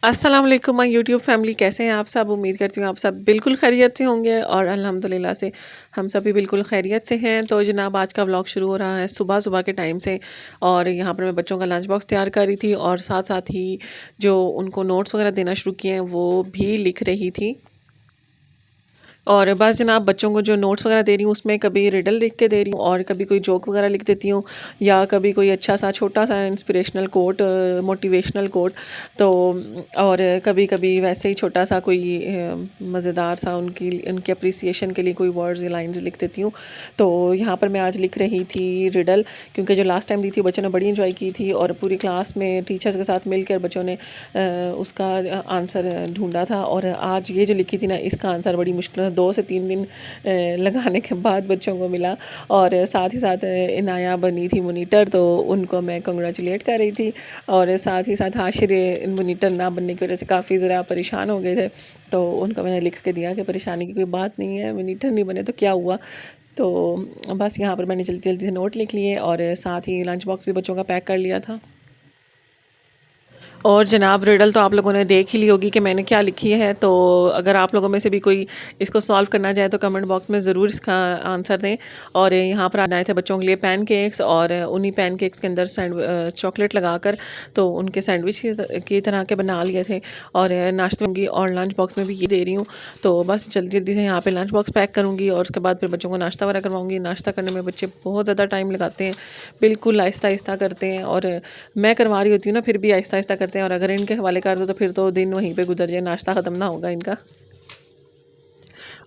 अस्सलाम वालेकुम my YouTube family, कैसे हैं आप सब। उम्मीद करती हूँ आप सब बिल्कुल खैरियत से होंगे और अल्हम्दुलिल्लाह से हम सभी बिल्कुल खैरियत से हैं। तो जनाब आज का व्लॉग शुरू हो रहा है सुबह सुबह के टाइम से। और यहाँ पर मैं बच्चों का लंच बॉक्स तैयार कर रही थी और साथ साथ ही जो उनको नोट्स वगैरह देना शुरू किए हैं वो भी लिख रही थी। और बस जनाब बच्चों को जो नोट्स वगैरह दे रही हूँ उसमें कभी रिडल लिख के दे रही हूँ और कभी कोई जोक वगैरह लिख देती हूँ या कभी कोई अच्छा सा छोटा सा इंस्पिरेशनल कोट, मोटिवेशनल कोट। तो और कभी कभी वैसे ही छोटा सा कोई मज़ेदार सा उनकी उनके अप्रिसिएशन के लिए कोई वर्ड्स या लाइंस लिख देती हूँ। तो यहाँ पर मैं आज लिख रही थी रिडल, क्योंकि जो लास्ट टाइम दी थी बच्चों ने बड़ी इंजॉय की थी और पूरी क्लास में टीचर्स के साथ मिलकर बच्चों ने उसका आंसर ढूंढा था। और आज ये जो लिखी थी ना इसका आंसर बड़ी मुश्किल 2 से 3 दिन लगाने के बाद बच्चों को मिला। और साथ ही साथ इनाया बनी थी मोनीटर, तो उनको मैं कंग्रेचुलेट कर रही थी। और साथ ही साथ हाशिर मोनीटर ना बनने की वजह से काफ़ी ज़रा परेशान हो गए थे। तो उनको मैंने लिख के दिया कि परेशानी की कोई बात नहीं है, मोनीटर नहीं बने तो क्या हुआ। तो बस यहाँ पर मैंने जल्दी जल्दी से नोट लिख लिए और साथ ही लंच बॉक्स भी बच्चों का पैक कर लिया था। और जनाब रिडल तो आप लोगों ने देख ही ली होगी कि मैंने क्या लिखी है। तो अगर आप लोगों में से भी कोई इसको सॉल्व करना चाहे तो कमेंट बॉक्स में ज़रूर इसका आंसर दें। और यहाँ पर बनाए थे बच्चों के लिए पैन केक्स और उन्हीं पैन केक्स के अंदर चॉकलेट लगाकर तो उनके सैंडविच की तरह के बना लिए थे। और नाश्ते में और लंच बॉक्स में भी ये दे रही हूँ। तो बस जल्दी जल्दी से यहाँ पे लंच बॉक्स पैक करूँगी और उसके बाद फिर बच्चों को नाश्ता वगैरह करवाऊँगी। नाश्ता करने में बच्चे बहुत ज़्यादा टाइम लगाते हैं, बिल्कुल आहिस्ता आहिस्ता करते हैं। और मैं करवा रही होती हूँ ना फिर भी आहिस्ता आहिस्ता करते हैं। और अगर इनके हवाले कर दो तो फिर तो दिन वहीं पे गुजर जाए, नाश्ता ख़त्म ना होगा इनका।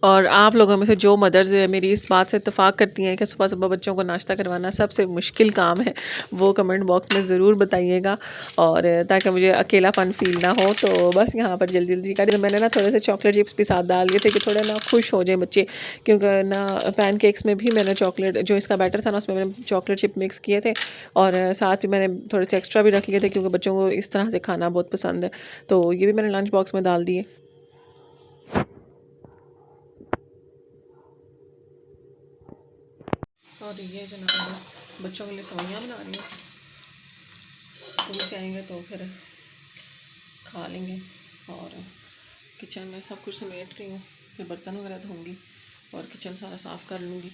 और आप लोगों में से जो मदर्स मेरी इस बात से इत्तेफाक करती हैं कि सुबह सुबह बच्चों को नाश्ता करवाना सबसे मुश्किल काम है, वो कमेंट बॉक्स में ज़रूर बताइएगा। और ताकि मुझे अकेलापन फील ना हो। तो बस यहाँ पर जल्दी जल्दी कर मैंने ना थोड़े से चॉकलेट चिप्स भी साथ डाल दिए थे कि थोड़े ना खुश हो जाए बच्चे, क्योंकि ना पैन केक्स में भी मैंने चॉकलेट जो इसका बैटर था ना उसमें मैंने चॉकलेट चिप मिक्स किए थे। और साथ ही मैंने थोड़े से एक्स्ट्रा भी रख लिए थे क्योंकि बच्चों को इस तरह से खाना बहुत पसंद है। तो ये भी मैंने लंच बॉक्स में डाल दिए। और ये जो ना बस बच्चों के लिए सवैयाँ बना रही हूँ, स्कूल से आएंगे तो फिर खा लेंगे। और किचन में सब कुछ समेट रही हूँ, फिर बर्तन वगैरह धोऊंगी और किचन सारा साफ़ कर लूँगी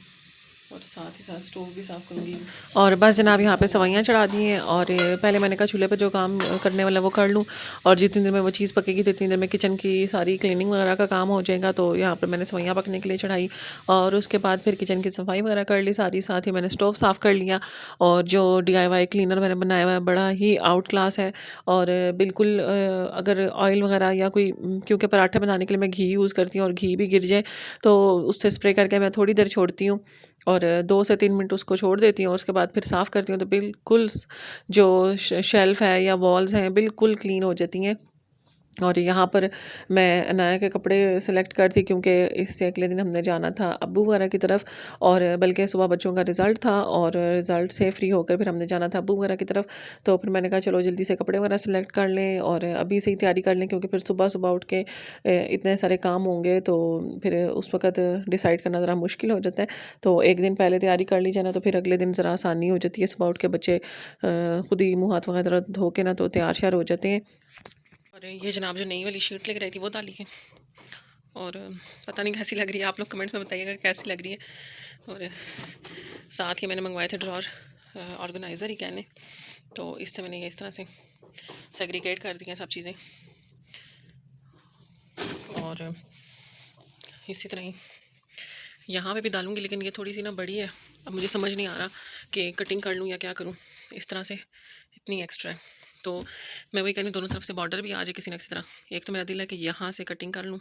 और साथ ही साथ स्टोव भी साफ़ करूँगी। और बस जनाब यहाँ पे सवैयाँ चढ़ा दी हैं और पहले मैंने कहा चूल्हे पे जो काम करने वाला वो कर लूँ और जितनी देर में वो चीज़ पकेगी तो इतनी देर में किचन की सारी क्लीनिंग वगैरह का काम हो जाएगा। तो यहाँ पर मैंने सवैयाँ पकने के लिए चढ़ाई और उसके बाद फिर किचन की सफाई वगैरह कर ली सारी। साथ ही मैंने स्टोव साफ़ कर लिया और जो DIY क्लीनर मैंने बनाया हुआ है बड़ा ही आउट क्लास है। और बिल्कुल अगर ऑयल वगैरह या कोई क्योंकि पराठे बनाने के लिए मैं घी यूज़ करती हूँ और घी भी गिर जाए तो उससे स्प्रे करके मैं थोड़ी देर छोड़ती हूँ और 2 से 3 मिनट उसको छोड़ देती हूँ। उसके बाद फिर साफ़ करती हूँ तो बिल्कुल जो शेल्फ़ है या वॉल्स हैं बिल्कुल क्लीन हो जाती हैं। और यहाँ पर मैं अनाया के कपड़े सेलेक्ट कर थी क्योंकि इससे अगले दिन हमने जाना था अब्बू वगैरह की तरफ। और बल्कि सुबह बच्चों का रिज़ल्ट था और रिज़ल्ट से फ्री होकर फिर हमने जाना था अब्बू वगैरह की तरफ। तो फिर मैंने कहा चलो जल्दी से कपड़े वगैरह सेलेक्ट कर लें और अभी से ही तैयारी कर लें क्योंकि फिर सुबह सुबह उठ के इतने सारे काम होंगे तो फिर उस वक़्त डिसाइड करना ज़रा मुश्किल हो जाता है। तो एक दिन पहले तैयारी कर ली जाए ना तो फिर अगले दिन ज़रा आसानी हो जाती है। सुबह उठ के बच्चे खुद ही मुँह हाथ वगैरह धो के ना तो तैयार श्यार हो जाते हैं। और ये जनाब जो नई वाली शीट लेकर आई थी वो डाली है और पता नहीं कैसी लग रही है, आप लोग कमेंट्स में बताइएगा कैसी लग रही है। और साथ ही मैंने मंगवाए थे ड्रॉर, ऑर्गेनाइज़र ही कह लें। तो इससे मैंने ये इस तरह से सेग्रीगेट कर दी हैं सब चीज़ें। और इसी तरह ही यहाँ पे भी डालूँगी लेकिन ये थोड़ी सी ना बड़ी है, अब मुझे समझ नहीं आ रहा कि कटिंग कर लूँ या क्या करूँ। इस तरह से इतनी एक्स्ट्रा है तो मैं वही कह रही हूँ दोनों तरफ से बॉर्डर भी आ जाए किसी न किसी तरह। एक तो मेरा दिल है कि यहाँ से कटिंग कर लूँ,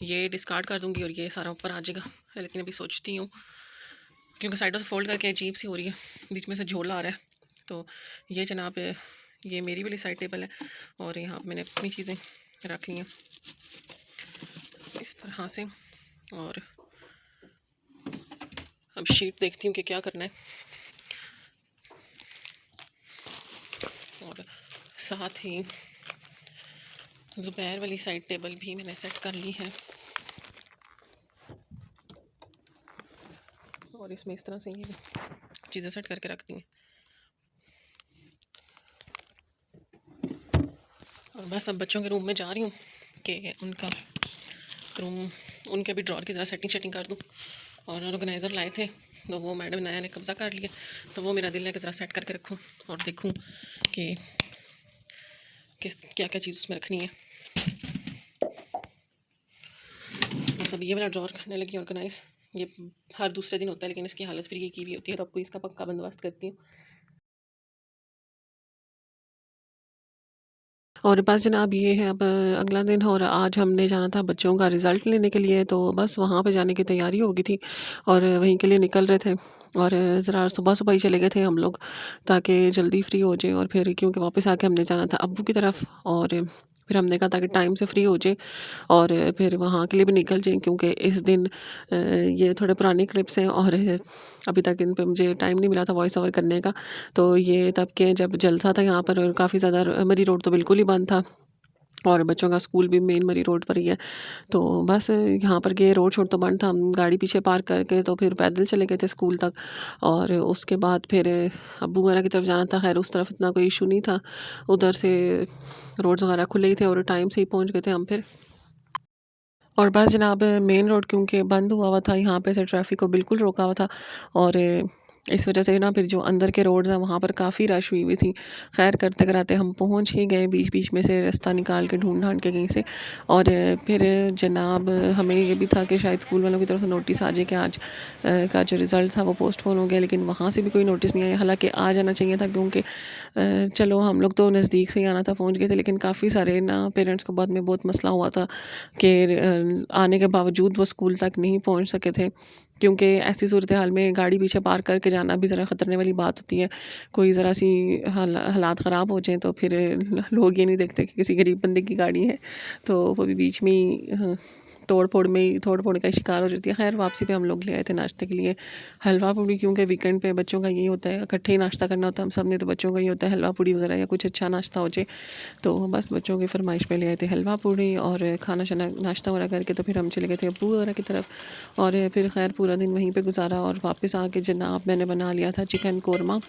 ये डिस्कार्ड कर दूँगी और ये सारा ऊपर आ जाएगा। लेकिन अभी सोचती हूँ क्योंकि साइडों से फोल्ड करके अजीब सी हो रही है, बीच में से झोला आ रहा है। तो ये जनाब ये मेरी वाली साइड टेबल है और यहाँ मैंने अपनी चीज़ें रख ली हैं इस तरह से। और अब शीट देखती हूँ कि क्या करना है। और साथ ही ज़ुबैर वाली साइड टेबल भी मैंने सेट कर ली है और इसमें इस तरह से ये चीज़ें सेट करके रखती हैं। और बस अब बच्चों के रूम में जा रही हूँ कि उनका रूम, उनके भी ड्रॉर की ज़रा सेटिंग कर दूँ। और ऑर्गेनाइज़र लाए थे तो वो मैडम नया ने कब्ज़ा कर लिया, तो वो मेरा दिल है कि ज़रा सेट करके रखूँ और देखूँ कि किस क्या क्या चीज़ उसमें रखनी है। बस अब ये वाला ड्रॉर करने लगी ऑर्गेनाइज़। ये हर दूसरे दिन होता है, लेकिन इसकी हालत फिर ये की हुई होती है, तो आपको इसका पक्का बंदोबस्त करती हूँ। और बस जनाब ये है, अब अगला दिन और आज हमने जाना था बच्चों का रिज़ल्ट लेने के लिए, तो बस वहाँ पे जाने की तैयारी हो गई थी और वहीं के लिए निकल रहे थे। और ज़रा सुबह सुबह ही चले गए थे हम लोग ताकि जल्दी फ्री हो जाए, और फिर क्योंकि वापस आके हमने जाना था अब्बू की तरफ, और फिर हमने कहा ताकि टाइम से फ्री हो जाए और फिर वहाँ के लिए भी निकल जाए, क्योंकि इस दिन ये थोड़े पुराने क्लिप्स हैं और अभी तक इन पे मुझे टाइम नहीं मिला था वॉइस ओवर करने का। तो ये तब के जब जलसा था यहाँ पर, काफ़ी ज़्यादा मरी रोड तो बिल्कुल ही बंद था और बच्चों का स्कूल भी मेन मरी रोड पर ही है। तो बस यहाँ पर गए, रोड शोड तो बंद था, हम गाड़ी पीछे पार्क करके तो फिर पैदल चले गए थे स्कूल तक। और उसके बाद फिर अब्बू वगैरह की तरफ जाना था, खैर उस तरफ इतना कोई इशू नहीं था, उधर से रोड्स वगैरह खुले ही थे और टाइम से ही पहुँच गए थे हम फिर। और बस जनाब मेन रोड क्योंकि बंद हुआ हुआ था, यहाँ पे से ट्रैफिक को बिल्कुल रोका हुआ था, और इस वजह से ना फिर जो अंदर के रोड्स हैं वहाँ पर काफ़ी रश हुई हुई थी। खैर करते कराते हम पहुँच ही गए, बीच बीच में से रास्ता निकाल के ढूंढ ढांड के कहीं से। और फिर जनाब हमें ये भी था कि शायद स्कूल वालों की तरफ से नोटिस आ जाए कि आज का जो रिज़ल्ट था वो पोस्टपोन हो गया, लेकिन वहाँ से भी कोई नोटिस नहीं आया। हालांकि आ जाना चाहिए था, क्योंकि चलो हम लोग तो नज़दीक से ही आना था, पहुँच गए थे, लेकिन काफ़ी सारे ना पेरेंट्स को बाद में बहुत मसला हुआ था कि आने के बावजूद वो स्कूल तक नहीं पहुंच सके थे, क्योंकि ऐसी सूरत हाल में गाड़ी पीछे पार्क करके जाना भी ज़रा ख़तरने वाली बात होती है। कोई ज़रा सी हालात ख़राब हो जाएं तो फिर लोग ये नहीं देखते कि किसी गरीब बंदे की गाड़ी है, तो वो भी बीच में ही तोड़ फोड़ का शिकार हो जाती है। खैर वापसी पे हम लोग ले आए थे नाश्ते के लिए हलवा पूड़ी, क्योंकि वीकेंड पे बच्चों का यही होता है, इकट्ठे ही नाश्ता करना होता है हम सब ने, तो बच्चों का ये होता है हलवा पूड़ी वगैरह या कुछ अच्छा नाश्ता हो जाए। तो बस बच्चों की फरमाइश पे ले आए थे हलवा पूड़ी और खाना शाना नाश्ता वगैरह करके तो फिर हम चले गए थे अब्बू वगैरह की तरफ। और फिर खैर पूरा दिन वहीं पे गुजारा और वापस आके जनाब मैंने बना लिया था चिकन कोरमा।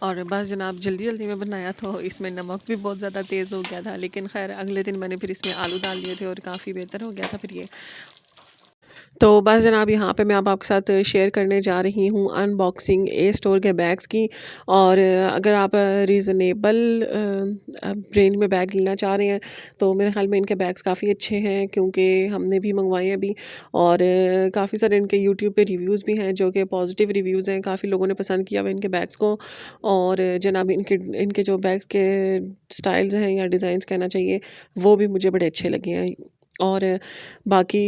और बस जनाब जल्दी जल्दी में बनाया तो इसमें नमक भी बहुत ज़्यादा तेज़ हो गया था, लेकिन खैर अगले दिन मैंने फिर इसमें आलू डाल दिए थे और काफ़ी बेहतर हो गया था फिर ये। तो बस जनाब यहाँ पे मैं अब आपके साथ शेयर करने जा रही हूँ अनबॉक्सिंग ए स्टोर के बैग्स की। और अगर आप रीज़नेबल रेंज में बैग लेना चाह रहे हैं तो मेरे ख्याल में इनके बैग्स काफ़ी अच्छे हैं, क्योंकि हमने भी मंगवाए हैं अभी। और काफ़ी सारे इनके यूट्यूब पे रिव्यूज़ भी हैं जो कि पॉजिटिव रिव्यूज़ हैं, काफ़ी लोगों ने पसंद किया हुआ इनके बैग्स को। और जनाब इनके इनके जो बैग्स के स्टाइल्स हैं या डिज़ाइंस कहना चाहिए, वो भी मुझे बड़े अच्छे लगे हैं। और बाकी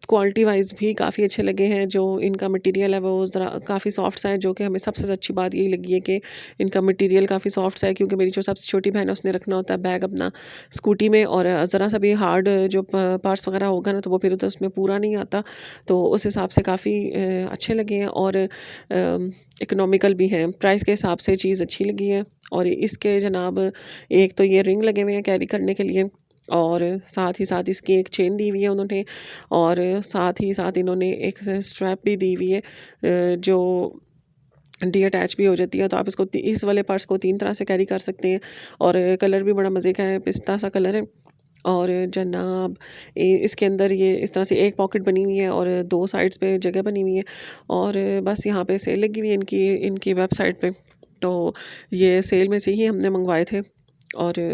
क्वालिटी वाइज़ भी काफ़ी अच्छे लगे हैं। जो इनका मटेरियल है वो ज़रा काफ़ी सॉफ्ट सा है, जो कि हमें सबसे अच्छी बात यही लगी है कि इनका मटेरियल काफ़ी सॉफ्ट सा है, क्योंकि मेरी जो सबसे छोटी बहन है उसने रखना होता है बैग अपना स्कूटी में, और ज़रा सा भी हार्ड जो पार्ट्स वगैरह होगा ना तो वो फिर तो उसमें पूरा नहीं आता। तो उस हिसाब से काफ़ी अच्छे लगे हैं और इकोनॉमिकल भी हैं, प्राइस के हिसाब से चीज़ अच्छी लगी है। और इसके जनाब एक तो ये रिंग लगे हुए हैं कैरी करने के लिए, और साथ ही साथ इसकी एक चेन दी हुई है उन्होंने, और साथ ही साथ इन्होंने एक स्ट्रैप भी दी हुई है जो डी अटैच भी हो जाती है। तो आप इसको इस वाले पार्ट्स को 3 तरह से कैरी कर सकते हैं। और कलर भी बड़ा मज़े का है, पिस्ता सा कलर है। और जनाब इसके अंदर ये इस तरह से एक पॉकेट बनी हुई है और 2 साइड्स पे जगह बनी हुई है। और बस यहाँ पे सेल लगी हुई है इनकी इनकी वेबसाइट पे, तो ये सेल में से ही हमने मंगवाए थे। और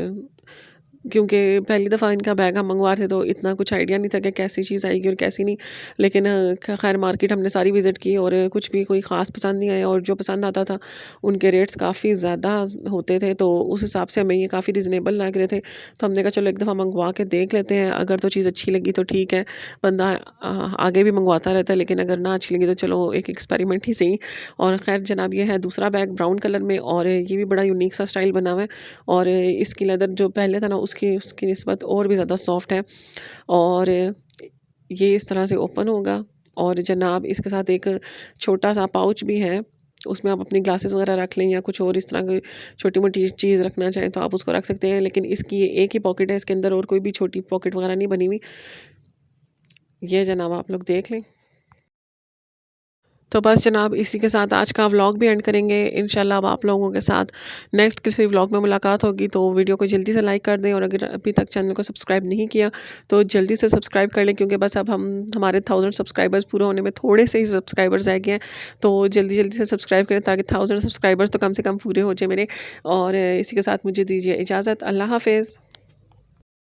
क्योंकि पहली दफ़ा इनका बैग हम मंगवा रहे थे तो इतना कुछ आइडिया नहीं था कि कैसी चीज़ आएगी और कैसी नहीं। लेकिन खैर मार्केट हमने सारी विज़िट की और कुछ भी कोई ख़ास पसंद नहीं आया, और जो पसंद आता था उनके रेट्स काफ़ी ज़्यादा होते थे, तो उस हिसाब से हमें ये काफ़ी रिजनेबल लग रहे थे। तो हमने कहा चलो एक दफ़ा मंगवा के देख लेते हैं, अगर तो चीज़ अच्छी लगी तो ठीक है, बंदा आगे भी मंगवाता रहता है, लेकिन अगर ना अच्छी लगी तो चलो एक एक्सपेरिमेंट ही सही। और खैर जनाब ये है दूसरा बैग ब्राउन कलर में, और ये भी बड़ा यूनिक सा स्टाइल बना हुआ है। और इसकी लेदर जो पहले था ना उसकी उसकी निस्बत और भी ज़्यादा सॉफ्ट है। और ये इस तरह से ओपन होगा, और जनाब इसके साथ एक छोटा सा पाउच भी है, उसमें आप अपनी ग्लासेस वगैरह रख लें या कुछ और इस तरह की छोटी मोटी चीज़ रखना चाहें तो आप उसको रख सकते हैं। लेकिन इसकी ये एक ही पॉकेट है, इसके अंदर और कोई भी छोटी पॉकेट वगैरह नहीं बनी हुई। ये जनाब आप लोग देख लें। तो बस जनाब इसी के साथ आज का व्लॉग भी एंड करेंगे। इंशाल्लाह अब आप लोगों के साथ नेक्स्ट किसी व्लॉग में मुलाकात होगी। तो वीडियो को जल्दी से लाइक कर दें और अगर अभी तक चैनल को सब्सक्राइब नहीं किया तो जल्दी से सब्सक्राइब कर लें, क्योंकि बस अब हमारे 1000 सब्सक्राइबर्स पूरे होने में थोड़े से ही सब्सक्राइबर्स रह गए हैं। तो जल्दी जल्दी से सब्सक्राइब करें ताकि 1000 सब्सक्राइबर्स तो कम से कम पूरे हो जाए मेरे। और इसी के साथ मुझे दीजिए इजाज़त। अल्लाह हाफिज़।